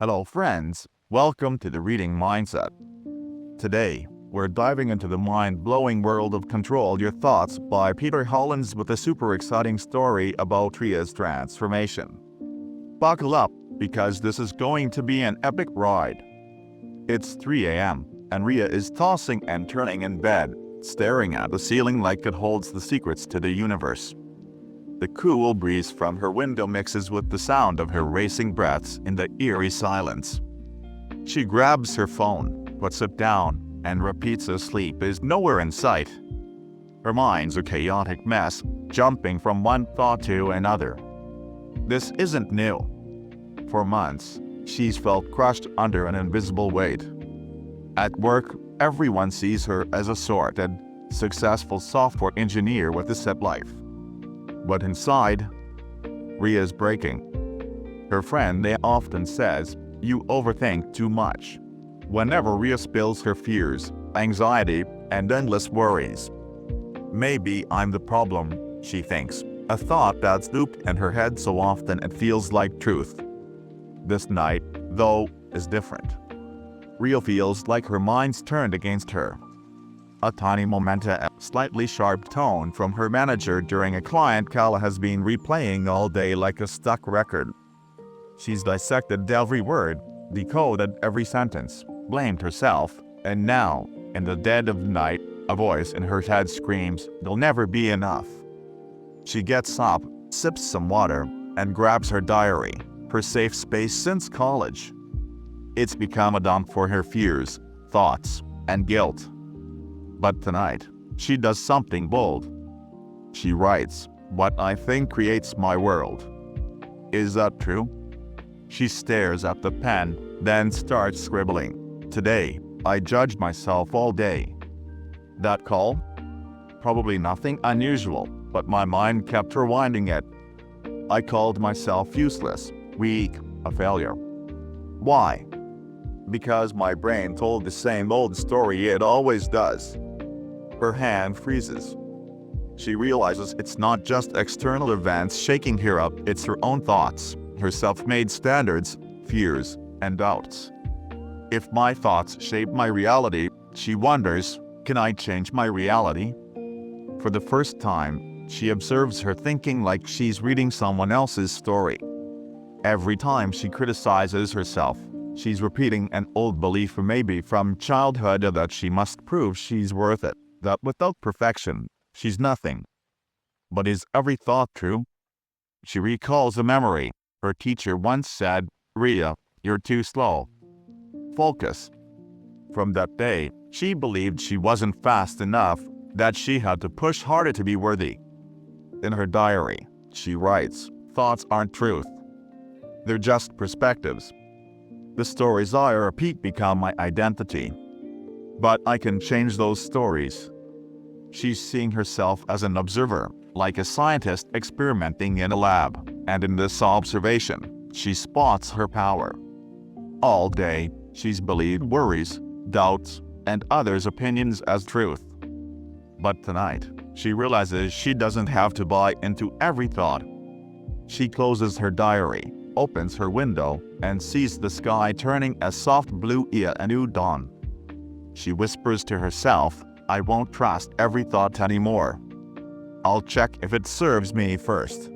Hello, friends. Welcome to the Reading Mindset. Today, we're diving into the mind-blowing world of Control Your Thoughts by Peter Hollins with a super exciting story about Ria's transformation. Buckle up, because this is going to be an epic ride. It's 3 a.m., and Ria is tossing and turning in bed, staring at the ceiling like it holds the secrets to the universe. The cool breeze from her window mixes with the sound of her racing breaths in the eerie silence. She grabs her phone, puts it down, and repeats as sleep is nowhere in sight. Her mind's a chaotic mess, jumping from one thought to another. This isn't new. For months, she's felt crushed under an invisible weight. At work, everyone sees her as a sorted, successful software engineer with a set life. But inside, Ria's breaking. Her friend often says, "You overthink too much." Whenever Ria spills her fears, anxiety, and endless worries. Maybe I'm the problem, she thinks, a thought that's looped in her head so often it feels like truth. This night, though, is different. Ria feels like her mind's turned against her. A tiny a slightly sharp tone from her manager during a client call has been replaying all day like a stuck record. She's dissected every word, decoded every sentence, blamed herself, and now, in the dead of night, a voice in her head screams, "There'll never be enough." She gets up, sips some water, and grabs her diary, her safe space since college. It's become a dump for her fears, thoughts, and guilt. But tonight, she does something bold. She writes, "What I think creates my world." Is that true? She stares at the pen, then starts scribbling. "Today, I judged myself all day." That call? Probably nothing unusual, but my mind kept rewinding it. I called myself useless, weak, a failure. Why? Because my brain told the same old story it always does. Her hand freezes. She realizes it's not just external events shaking her up, it's her own thoughts, her self-made standards, fears, and doubts. If my thoughts shape my reality, she wonders, can I change my reality? For the first time, she observes her thinking like she's reading someone else's story. Every time she criticizes herself, she's repeating an old belief, maybe from childhood, that she must prove she's worth it, that without perfection, she's nothing. But is every thought true? She recalls a memory. Her teacher once said, "Ria, you're too slow. Focus." From that day, she believed she wasn't fast enough, that she had to push harder to be worthy. In her diary, she writes, "Thoughts aren't truth. They're just perspectives. The stories I repeat become my identity. But I can change those stories." She's seeing herself as an observer, like a scientist experimenting in a lab, and in this observation, she spots her power. All day, she's believed worries, doubts, and others' opinions as truth. But tonight, she realizes she doesn't have to buy into every thought. She closes her diary, opens her window, and sees the sky turning a soft blue a new dawn. She whispers to herself, "I won't trust every thought anymore. I'll check if it serves me first."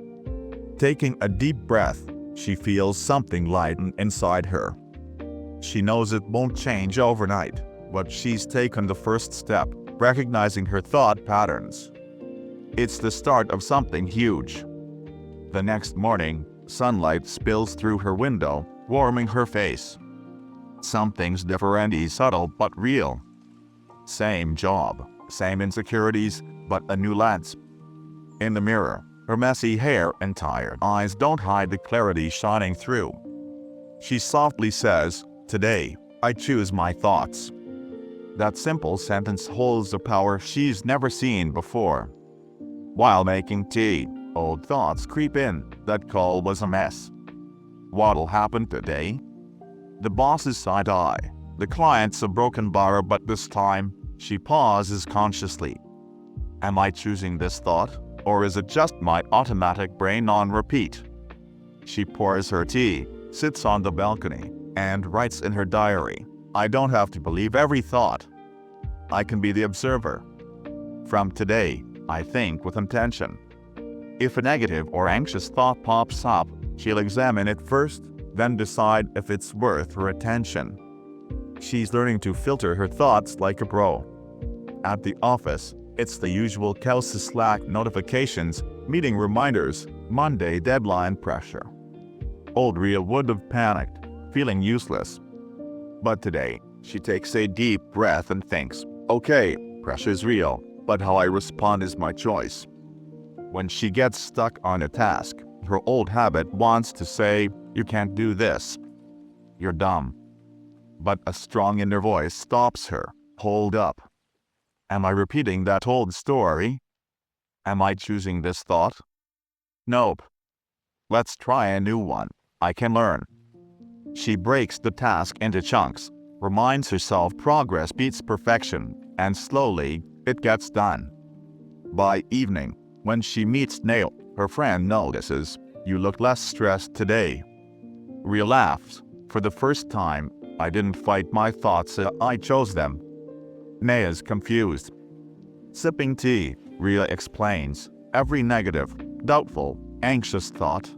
Taking a deep breath, she feels something lighten inside her. She knows it won't change overnight, but she's taken the first step, recognizing her thought patterns. It's the start of something huge. The next morning, sunlight spills through her window, warming her face. Something's different, subtle but real. Same job, same insecurities, but a new lens. In the mirror, her messy hair and tired eyes don't hide the clarity shining through. She softly says, "Today, I choose my thoughts." That simple sentence holds a power she's never seen before. While making tea, old thoughts creep in. That call was a mess. What'll happen today? The boss's side eye. The client's a broken bar, but this time, she pauses consciously. Am I choosing this thought, or is it just my automatic brain on repeat? She pours her tea, sits on the balcony, and writes in her diary, "I don't have to believe every thought. I can be the observer. From today, I think with intention." If a negative or anxious thought pops up, she'll examine it first, then decide if it's worth her attention. She's learning to filter her thoughts like a pro. At the office, it's the usual chaos: Slack notifications, meeting reminders, Monday deadline pressure. Old Rhea would have panicked, feeling useless. But today, she takes a deep breath and thinks, "Okay, pressure's real, but how I respond is my choice." When she gets stuck on a task, her old habit wants to say, "You can't do this. You're dumb." But a strong inner voice stops her. "Hold up. Am I repeating that old story? Am I choosing this thought? Nope. Let's try a new one. I can learn." She breaks the task into chunks, reminds herself progress beats perfection, and slowly, it gets done. By evening, when she meets Neil, her friend notices, "You look less stressed today." Rhea laughs. "For the first time, I didn't fight my thoughts, I chose them." Nea's confused. Sipping tea, Rhea explains, "Every negative, doubtful, anxious thought,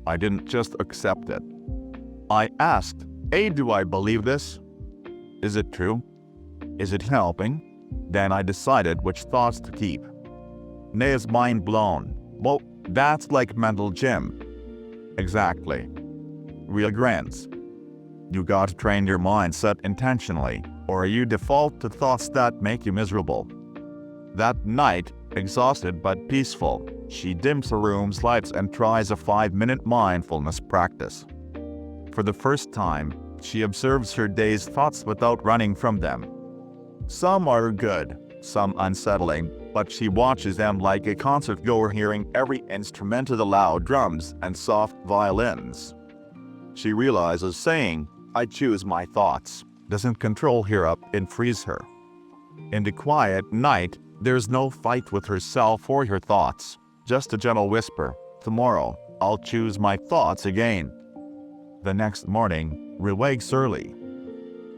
I didn't just accept it. I asked, do I believe this? Is it true? Is it helping? Then I decided which thoughts to keep." Nea's mind blown. "Well, that's like mental gym." "Exactly." Rhea grins. "You gotta train your mindset intentionally, or you default to thoughts that make you miserable." That night, exhausted but peaceful, she dims the room's lights and tries a 5-minute mindfulness practice. For the first time, she observes her day's thoughts without running from them. Some are good, some unsettling, but she watches them like a concertgoer hearing every instrument of the loud drums and soft violins. She realizes saying, "I choose my thoughts," doesn't control her up and frees her. In the quiet night, there's no fight with herself or her thoughts, just a gentle whisper, "Tomorrow, I'll choose my thoughts again." The next morning, Rhea wakes early.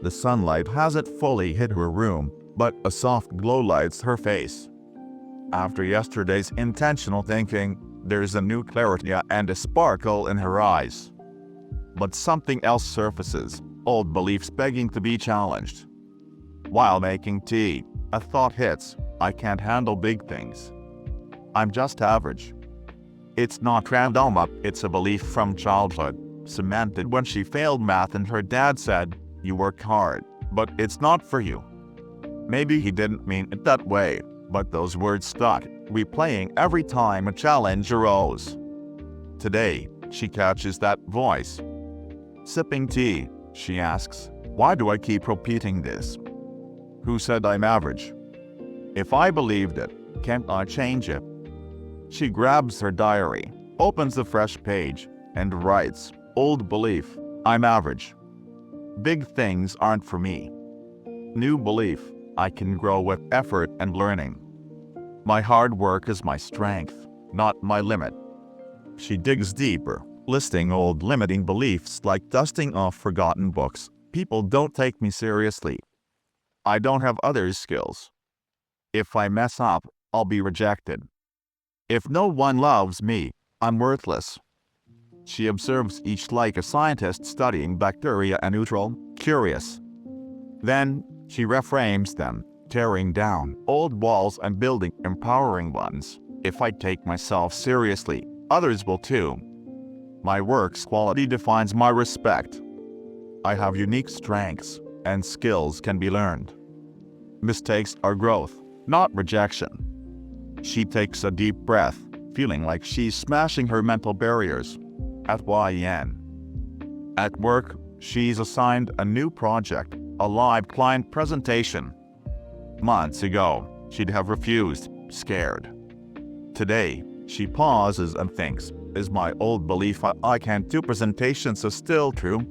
The sunlight hasn't fully hit her room, but a soft glow lights her face. After yesterday's intentional thinking, there's a new clarity and a sparkle in her eyes. But something else surfaces, old beliefs begging to be challenged. While making tea, a thought hits, "I can't handle big things. I'm just average." It's not random, it's a belief from childhood, cemented when she failed math and her dad said, "You work hard, but it's not for you." Maybe he didn't mean it that way, but those words stuck, replaying every time a challenge arose. Today, she catches that voice. Sipping tea, she asks, "Why do I keep repeating this? Who said I'm average? If I believed it, can't I change it?" She grabs her diary, opens a fresh page, and writes, "Old belief, I'm average. Big things aren't for me. New belief, I can grow with effort and learning. My hard work is my strength, not my limit." She digs deeper, listing old limiting beliefs like dusting off forgotten books. "People don't take me seriously. I don't have others' skills. If I mess up, I'll be rejected. If no one loves me, I'm worthless." She observes each like a scientist studying bacteria and neutral, curious. Then, she reframes them, tearing down old walls and building empowering ones. "If I take myself seriously, others will too. My work's quality defines my respect. I have unique strengths, and skills can be learned. Mistakes are growth, not rejection." She takes a deep breath, feeling like she's smashing her mental barriers. At YN. At work, she's assigned a new project, a live client presentation. Months ago, she'd have refused, scared. Today, she pauses and thinks, "Is my old belief I can't do presentations still true?"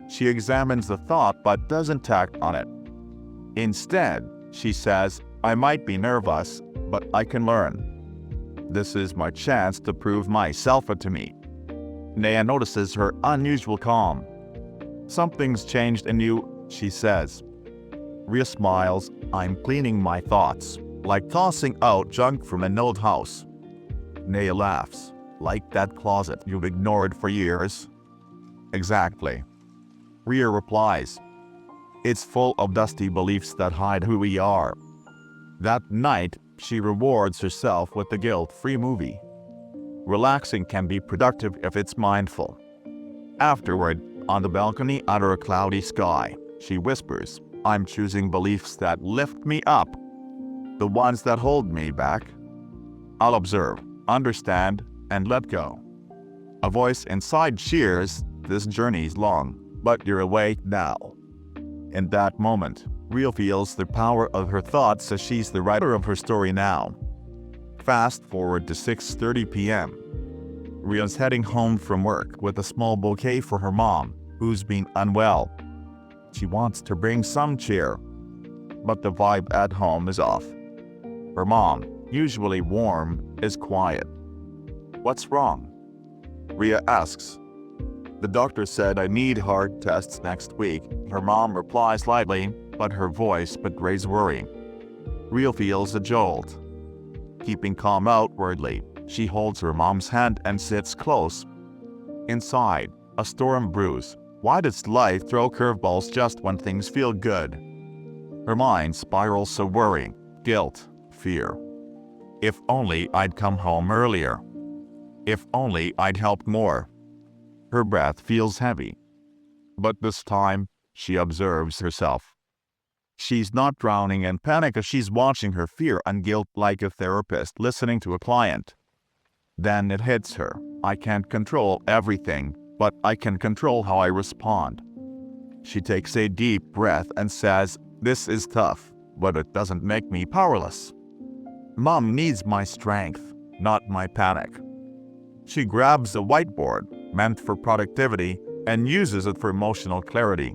She examines the thought but doesn't act on it. Instead, she says, "I might be nervous, but I can learn. This is my chance to prove myself to me." Nea notices her unusual calm. Something's changed in you, she says. Rhea smiles. I'm cleaning my thoughts, like tossing out junk from an old house. Naya laughs. Like that closet you've ignored for years? Exactly. Rhea replies. It's full of dusty beliefs that hide who we are. That night, she rewards herself with a guilt-free movie. Relaxing can be productive if it's mindful. Afterward, on the balcony under a cloudy sky, she whispers, I'm choosing beliefs that lift me up. The ones that hold me back, I'll observe, understand, and let go. A voice inside cheers, this journey's long, but you're awake now. In that moment, Rhea feels the power of her thoughts as she's the writer of her story now. Fast forward to 6:30 p.m. Rhea's heading home from work with a small bouquet for her mom, who's been unwell. She wants to bring some cheer, but the vibe at home is off. Her mom, usually warm, is quiet. What's wrong? Rhea asks. The doctor said I need heart tests next week, her mom replies lightly, but her voice betrays worry. Rhea feels a jolt. Keeping calm outwardly, she holds her mom's hand and sits close. Inside, a storm brews. Why does life throw curveballs just when things feel good? Her mind spirals so worry, guilt, fear. If only I'd come home earlier. If only I'd helped more. Her breath feels heavy. But this time, she observes herself. She's not drowning in panic as she's watching her fear and guilt like a therapist listening to a client. Then it hits her. I can't control everything, but I can control how I respond. She takes a deep breath and says, this is tough, but it doesn't make me powerless. Mom needs my strength, not my panic. She grabs a whiteboard, meant for productivity, and uses it for emotional clarity.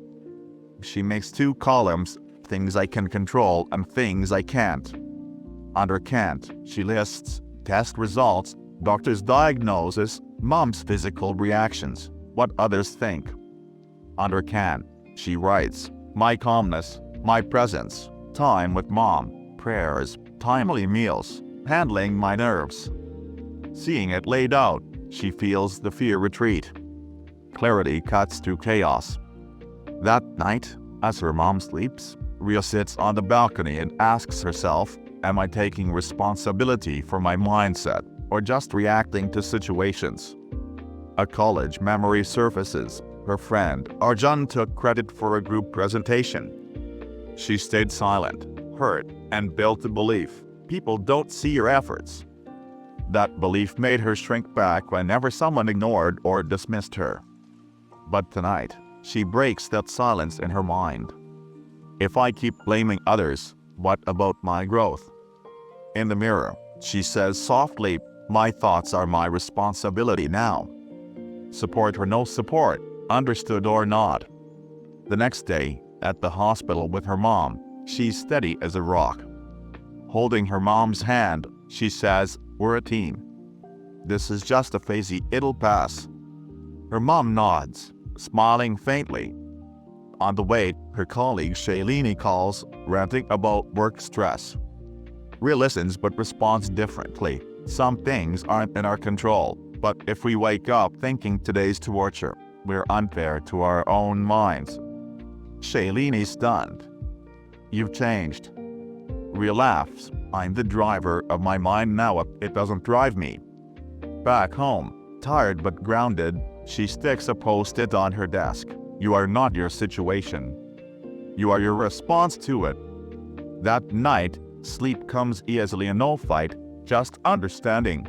She makes 2 columns, things I can control and things I can't. Under can't, she lists test results, doctor's diagnosis, mom's physical reactions, what others think. Under can, she writes, my calmness, my presence, time with mom, prayers, timely meals, handling my nerves. Seeing it laid out, she feels the fear retreat. Clarity cuts through chaos. That night, as her mom sleeps, Rhea sits on the balcony and asks herself, am I taking responsibility for my mindset or just reacting to situations? A college memory surfaces. Her friend Arjun took credit for a group presentation. She stayed silent, hurt, and built the belief, people don't see your efforts. That belief made her shrink back whenever someone ignored or dismissed her. But tonight, she breaks that silence in her mind. If I keep blaming others, what about my growth? In the mirror, she says softly, my thoughts are my responsibility now. Support or no support, understood or not. The next day, at the hospital with her mom, she's steady as a rock. Holding her mom's hand, she says, we're a team. This is just a phase, it'll pass. Her mom nods, smiling faintly. On the way, her colleague Shailini calls, ranting about work stress. Rhea listens but responds differently. Some things aren't in our control, but if we wake up thinking today's torture, we're unfair to our own minds. Shailini's stunned. You've changed. Rhea laughs. I'm the driver of my mind now, it doesn't drive me. Back home, tired but grounded, she sticks a post-it on her desk. You are not your situation. You are your response to it. That night, sleep comes easily and no fight, just understanding.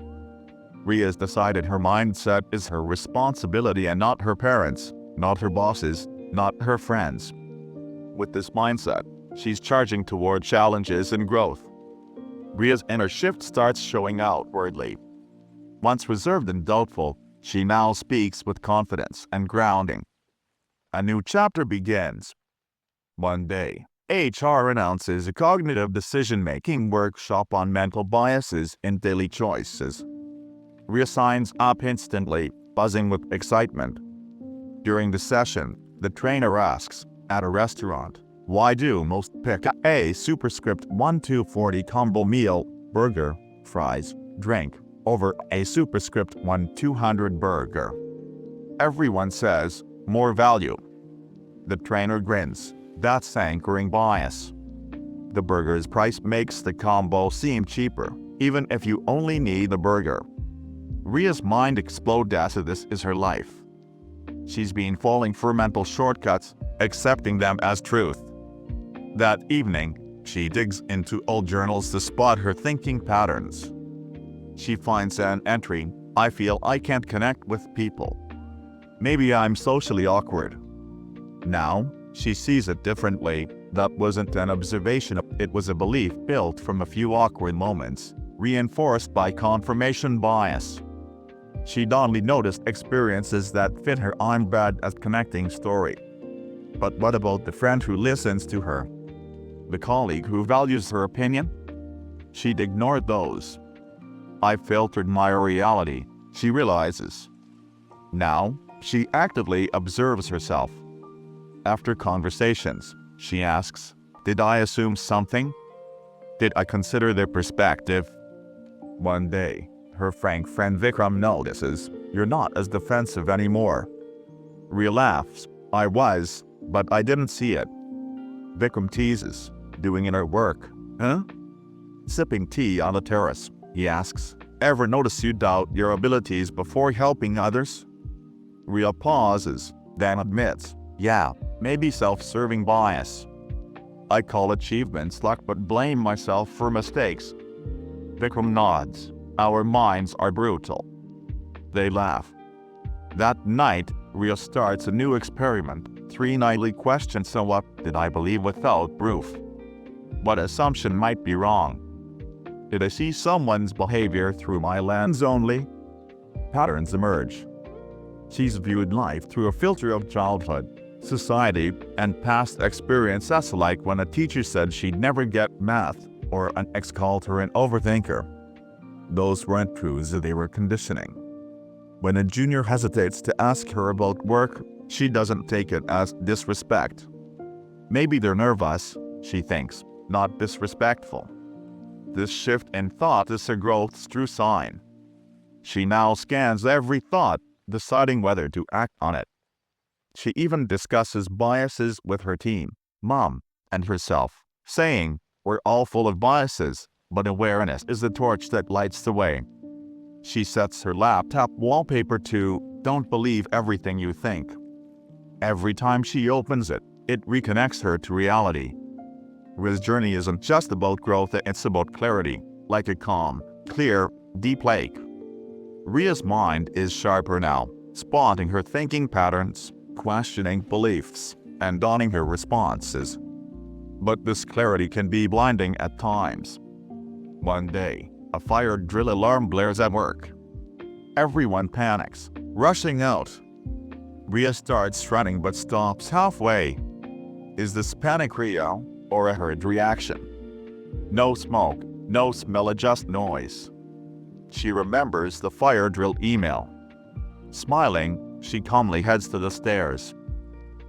Rhea's decided her mindset is her responsibility and not her parents, not her bosses, not her friends. With this mindset, she's charging toward challenges and growth. Rhea's inner shift starts showing outwardly. Once reserved and doubtful, she now speaks with confidence and grounding. A new chapter begins. One day, HR announces a cognitive decision-making workshop on mental biases in daily choices. Rhea signs up instantly, buzzing with excitement. During the session, The trainer asks, at a restaurant, why do most pick a superscript 1-240 combo meal, burger, fries, drink, over a superscript 1-200 burger? Everyone says, more value. The trainer grins. That's anchoring bias. The burger's price makes the combo seem cheaper, even if you only need the burger. Ria's mind explodes as this is her life. She's been falling for mental shortcuts, accepting them as truth. That evening, she digs into old journals to spot her thinking patterns. She finds an entry, I feel I can't connect with people. Maybe I'm socially awkward. Now, she sees it differently. That wasn't an observation, it was a belief built from a few awkward moments, reinforced by confirmation bias. She'd only noticed experiences that fit her I'm bad at connecting story. But what about the friend who listens to her? The colleague who values her opinion? She'd ignored those. I filtered my reality, she realizes. Now, she actively observes herself. After conversations, she asks, did I assume something? Did I consider their perspective? One day, her frank friend Vikram notices, you're not as defensive anymore. Ria laughs, I was, but I didn't see it. Vikram teases, doing inner work, huh? Sipping tea on the terrace, he asks, ever notice you doubt your abilities before helping others? Ria pauses, then admits, yeah, maybe self-serving bias. I call achievements luck but blame myself for mistakes. Vikram nods. Our minds are brutal. They laugh. That night, Ria starts a new experiment. 3 nightly questions. So what did I believe without proof? What assumption might be wrong? Did I see someone's behavior through my lens only? Patterns emerge. She's viewed life through a filter of childhood, society, and past experiences, like when a teacher said she'd never get math, or an ex called her an overthinker. Those weren't truths, they were conditioning. When a junior hesitates to ask her about work, she doesn't take it as disrespect. Maybe they're nervous, she thinks, not disrespectful. This shift in thought is a growth's true sign. She now scans every thought, deciding whether to act on it. She even discusses biases with her team, mom, and herself, saying, we're all full of biases, but awareness is the torch that lights the way. She sets her laptop wallpaper to, don't believe everything you think. Every time she opens it, it reconnects her to reality. Ria's journey isn't just about growth, it's about clarity, like a calm, clear, deep lake. Ria's mind is sharper now, spotting her thinking patterns, questioning beliefs, and donning her responses. But this clarity can be blinding at times. One day, a fire drill alarm blares at work. Everyone panics, rushing out. Ria starts running but stops halfway. Is this panic real or a herd reaction? No smoke, no smell, just noise. She remembers the fire drill email. Smiling, she calmly heads to the stairs.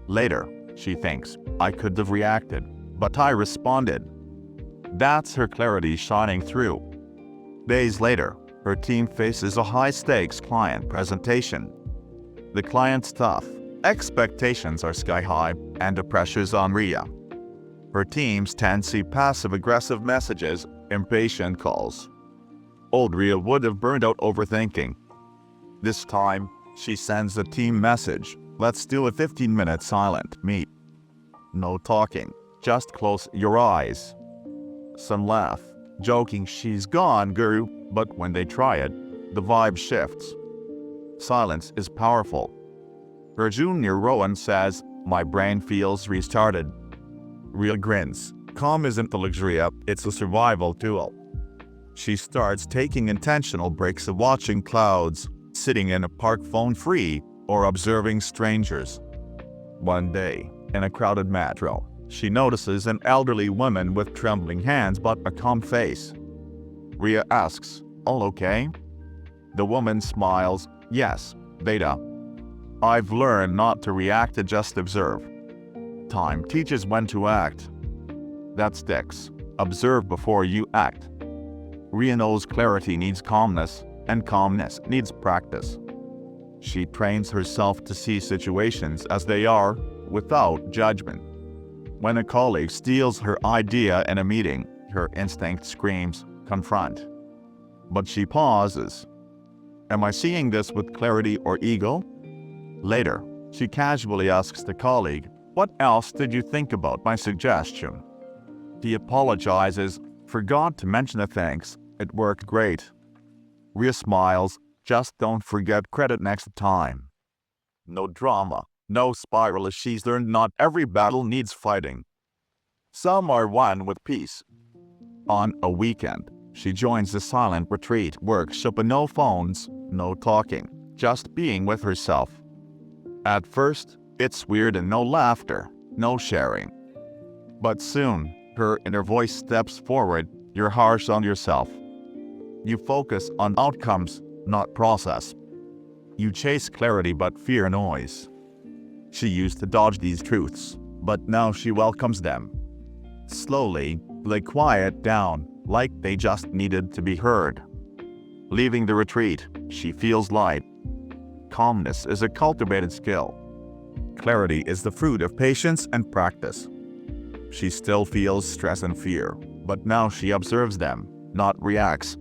Later, she thinks, I could have reacted, but I responded. That's her clarity shining through. Days later, her team faces a high-stakes client presentation. The client's tough, expectations are sky-high, and the pressure's on Ria. Her teams tend to see passive-aggressive messages, impatient calls. Old Ria would have burned out overthinking. This time, she sends a team message, let's do a 15-minute silent meet. No talking, just close your eyes. Some laugh, joking she's gone, guru, but when they try it, the vibe shifts. Silence is powerful. Her junior Rowan says, my brain feels restarted. Ria grins. Calm isn't a luxury, it's a survival tool. She starts taking intentional breaks of watching clouds, sitting in a park phone-free, or observing strangers. One day, in a crowded metro, she notices an elderly woman with trembling hands but a calm face. Ria asks, all okay? The woman smiles, yes, beta. I've learned not to react to just observe. Time teaches when to act. That sticks. Observe before you act. Ria knows clarity needs calmness, and calmness needs practice. She trains herself to see situations as they are, without judgment. When a colleague steals her idea in a meeting, her instinct screams, confront. But she pauses. Am I seeing this with clarity or ego? Later, she casually asks the colleague, what else did you think about my suggestion? He apologizes, forgot to mention a thanks, it worked great. Ria smiles, just don't forget credit next time. No drama, no spiral as she's learned not every battle needs fighting. Some are won with peace. On a weekend, she joins the silent retreat workshop and no phones, no talking, just being with herself. At first, it's weird and no laughter, no sharing. But soon, her inner voice steps forward, you're harsh on yourself. You focus on outcomes, not process. You chase clarity but fear noise. She used to dodge these truths, but now she welcomes them. Slowly, they quiet down, like they just needed to be heard. Leaving the retreat, she feels light. Calmness is a cultivated skill. Clarity is the fruit of patience and practice. She still feels stress and fear, but now she observes them, not reacts.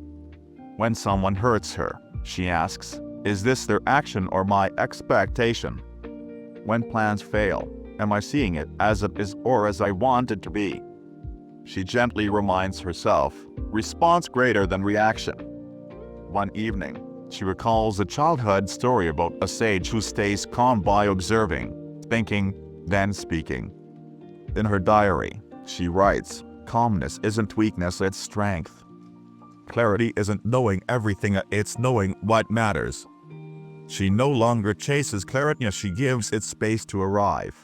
When someone hurts her, she asks, is this their action or my expectation? When plans fail, am I seeing it as it is or as I want it to be? She gently reminds herself, response greater than reaction. One evening, she recalls a childhood story about a sage who stays calm by observing, thinking, then speaking. In her diary, she writes, calmness isn't weakness, it's strength. Clarity isn't knowing everything, it's knowing what matters. She no longer chases clarity, she gives it space to arrive.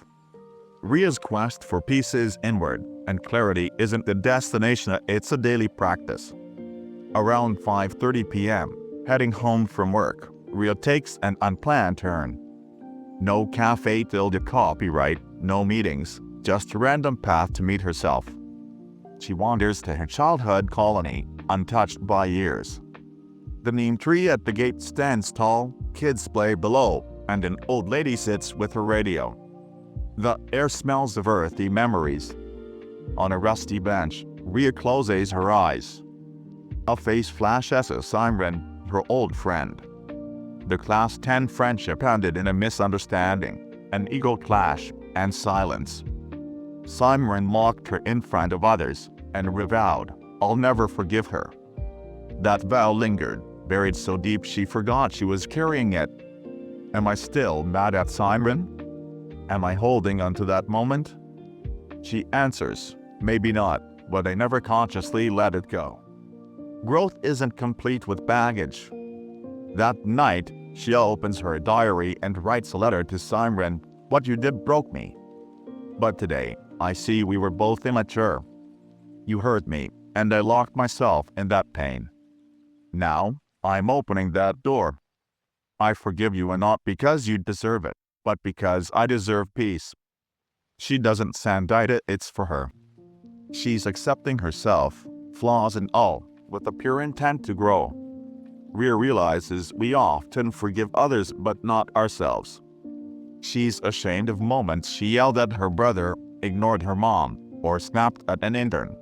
Ria's quest for peace is inward, and clarity isn't the destination, it's a daily practice. Around 5:30 p.m., heading home from work, Ria takes an unplanned turn. No cafe till the copyright, no meetings, just a random path to meet herself. She wanders to her childhood colony, untouched by years. The neem tree at the gate stands tall, kids play below, and an old lady sits with her radio. The air smells of earthy memories. On a rusty bench, Ria closes her eyes. A face flashes as Simran, her old friend. The Class 10 friendship ended in a misunderstanding, an ego clash, and silence. Simran mocked her in front of others, and Ria vowed, I'll never forgive her. That vow lingered, buried so deep she forgot she was carrying it. Am I still mad at Simran? Am I holding on to that moment? She answers, maybe not, but I never consciously let it go. Growth isn't complete with baggage. That night, she opens her diary and writes a letter to Simran, what you did broke me. But today, I see we were both immature. You hurt me, and I locked myself in that pain. Now, I'm opening that door. I forgive you, and not because you deserve it, but because I deserve peace. She doesn't send it, it's for her. She's accepting herself, flaws and all, with a pure intent to grow. Ria realizes we often forgive others but not ourselves. She's ashamed of moments she yelled at her brother, ignored her mom, or snapped at an intern.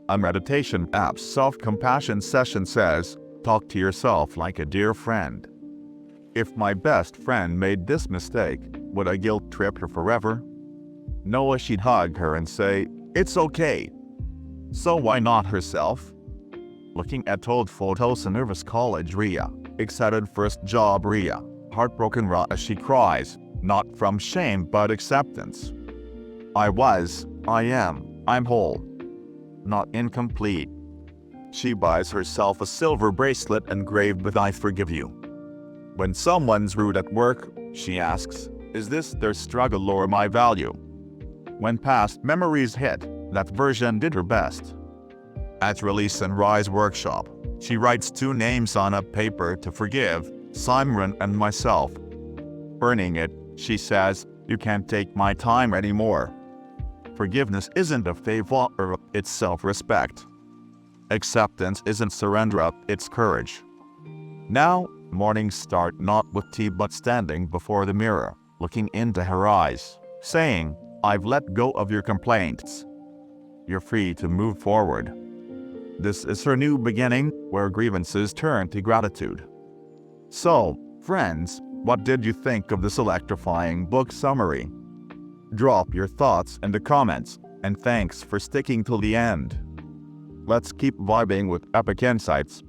A meditation app's self-compassion session says, talk to yourself like a dear friend. If my best friend made this mistake, would I guilt trip her forever? No, she'd hug her and say, it's okay. So why not herself? Looking at old photos in nervous college Ria, excited first job Ria, heartbroken Ria as she cries, not from shame but acceptance. I am, I'm whole. Not incomplete. She buys herself a silver bracelet engraved with I forgive you. When someone's rude at work, she asks, is this their struggle or my value? When past memories hit, that version did her best. At Release and Rise workshop, she writes 2 names on a paper to forgive, Simran and myself. Burning it, she says, "You can't take my time anymore." Forgiveness isn't a favor, it's self-respect. Acceptance isn't surrender, it's courage. Now, mornings start not with tea but standing before the mirror, looking into her eyes, saying, "I've let go of your complaints. You're free to move forward." This is her new beginning, where grievances turn to gratitude. So, friends, what did you think of this electrifying book summary? Drop your thoughts in the comments, and thanks for sticking till the end. Let's keep vibing with epic insights.